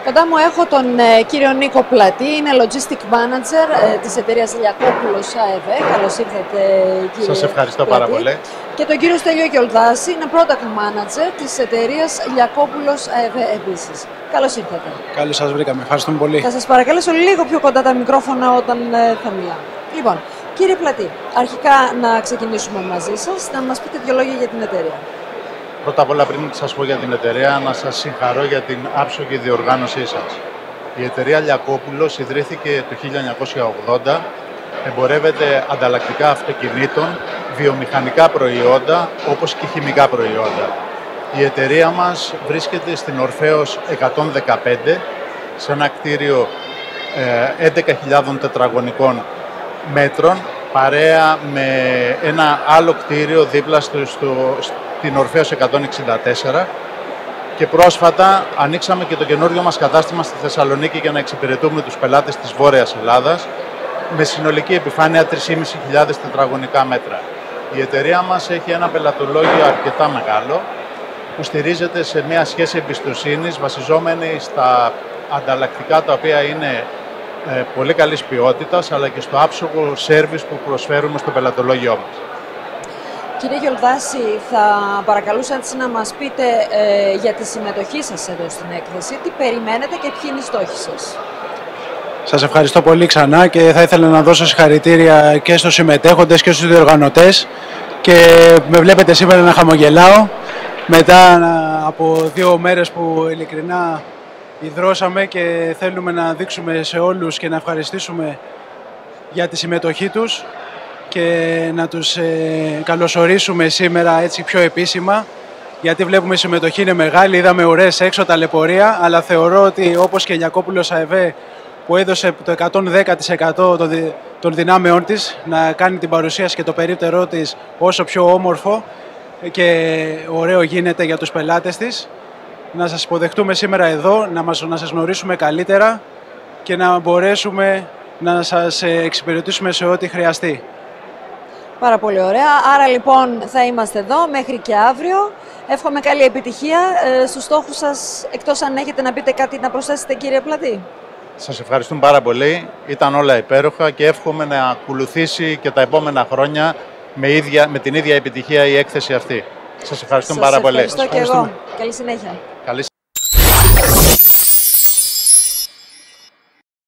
Κοντά μου έχω τον κύριο Νίκο Πλατή, είναι Logistic Manager της εταιρείας Λιακόπουλος ΑΕΒ. Καλώς ήρθατε, κύριε Σας ευχαριστώ Πλατή. πάρα πολύ. Και τον κύριο Στέλιο Γιολδάση, είναι Product Manager της εταιρείας Λιακόπουλος ΑΕΒ επίσης. Καλώς ήρθατε. Καλώς σας βρήκαμε. Ευχαριστούμε πολύ. Θα σας παρακαλέσω λίγο πιο κοντά τα μικρόφωνα όταν θα μιλάω. Λοιπόν, κύριε Πλατή, αρχικά να ξεκινήσουμε μαζί σας, να μας πείτε δύο λόγια για την εταιρεία. Πρώτα απ' όλα, πριν σας πω για την εταιρεία, να σας συγχαρώ για την άψογη διοργάνωσή σας. Η εταιρεία Λιακόπουλος ιδρύθηκε το 1980, εμπορεύεται ανταλλακτικά αυτοκινήτων, βιομηχανικά προϊόντα, όπως και χημικά προϊόντα. Η εταιρεία μας βρίσκεται στην Ορφέως 115, σε ένα κτίριο 11.000 τετραγωνικών μέτρων, παρέα με ένα άλλο κτίριο δίπλα στην Ορφέως 164, και πρόσφατα ανοίξαμε και το καινούριο μας κατάστημα στη Θεσσαλονίκη για να εξυπηρετούμε τους πελάτες της Βόρειας Ελλάδας με συνολική επιφάνεια 3.500 τετραγωνικά μέτρα. Η εταιρεία μας έχει ένα πελατολόγιο αρκετά μεγάλο που στηρίζεται σε μια σχέση εμπιστοσύνης βασιζόμενη στα ανταλλακτικά τα οποία είναι πολύ καλής ποιότητας, αλλά και στο άψογο σέρβις που προσφέρουμε στο πελατολόγιό μας. Κύριε Γιολδάση, θα παρακαλούσα έτσι να μας πείτε για τη συμμετοχή σας εδώ στην έκθεση, τι περιμένετε και ποιοι είναι οι στόχοι σας. Σας ευχαριστώ πολύ ξανά και θα ήθελα να δώσω συγχαρητήρια και στους συμμετέχοντες και στους διοργανωτές, και με βλέπετε σήμερα να χαμογελάω μετά από 2 μέρες που ειλικρινά ιδρώσαμε και θέλουμε να δείξουμε σε όλους και να ευχαριστήσουμε για τη συμμετοχή τους και να τους καλωσορίσουμε σήμερα έτσι πιο επίσημα, γιατί βλέπουμε η συμμετοχή είναι μεγάλη, είδαμε ωραίες έξω ταλαιπωρία, αλλά θεωρώ ότι όπως και η Λιακόπουλος ΑΕΒ που έδωσε το 110% των δυνάμεών της να κάνει την παρουσίαση και το περίπτερό της όσο πιο όμορφο και ωραίο γίνεται για τους πελάτες της, να σας υποδεχτούμε σήμερα εδώ, να σας γνωρίσουμε καλύτερα και να μπορέσουμε να σας εξυπηρετήσουμε σε ό,τι χρειαστεί. Πάρα πολύ ωραία. Άρα λοιπόν θα είμαστε εδώ μέχρι και αύριο. Εύχομαι καλή επιτυχία στους στόχους σας, εκτός αν έχετε να πείτε κάτι να προσθέσετε, κύριε Πλατή. Σας ευχαριστούμε πάρα πολύ. Ήταν όλα υπέροχα και εύχομαι να ακολουθήσει και τα επόμενα χρόνια με την ίδια επιτυχία η έκθεση αυτή. Σας ευχαριστούμε πάρα πολύ. Σας ευχαριστώ και εγώ. Καλή συνέχεια.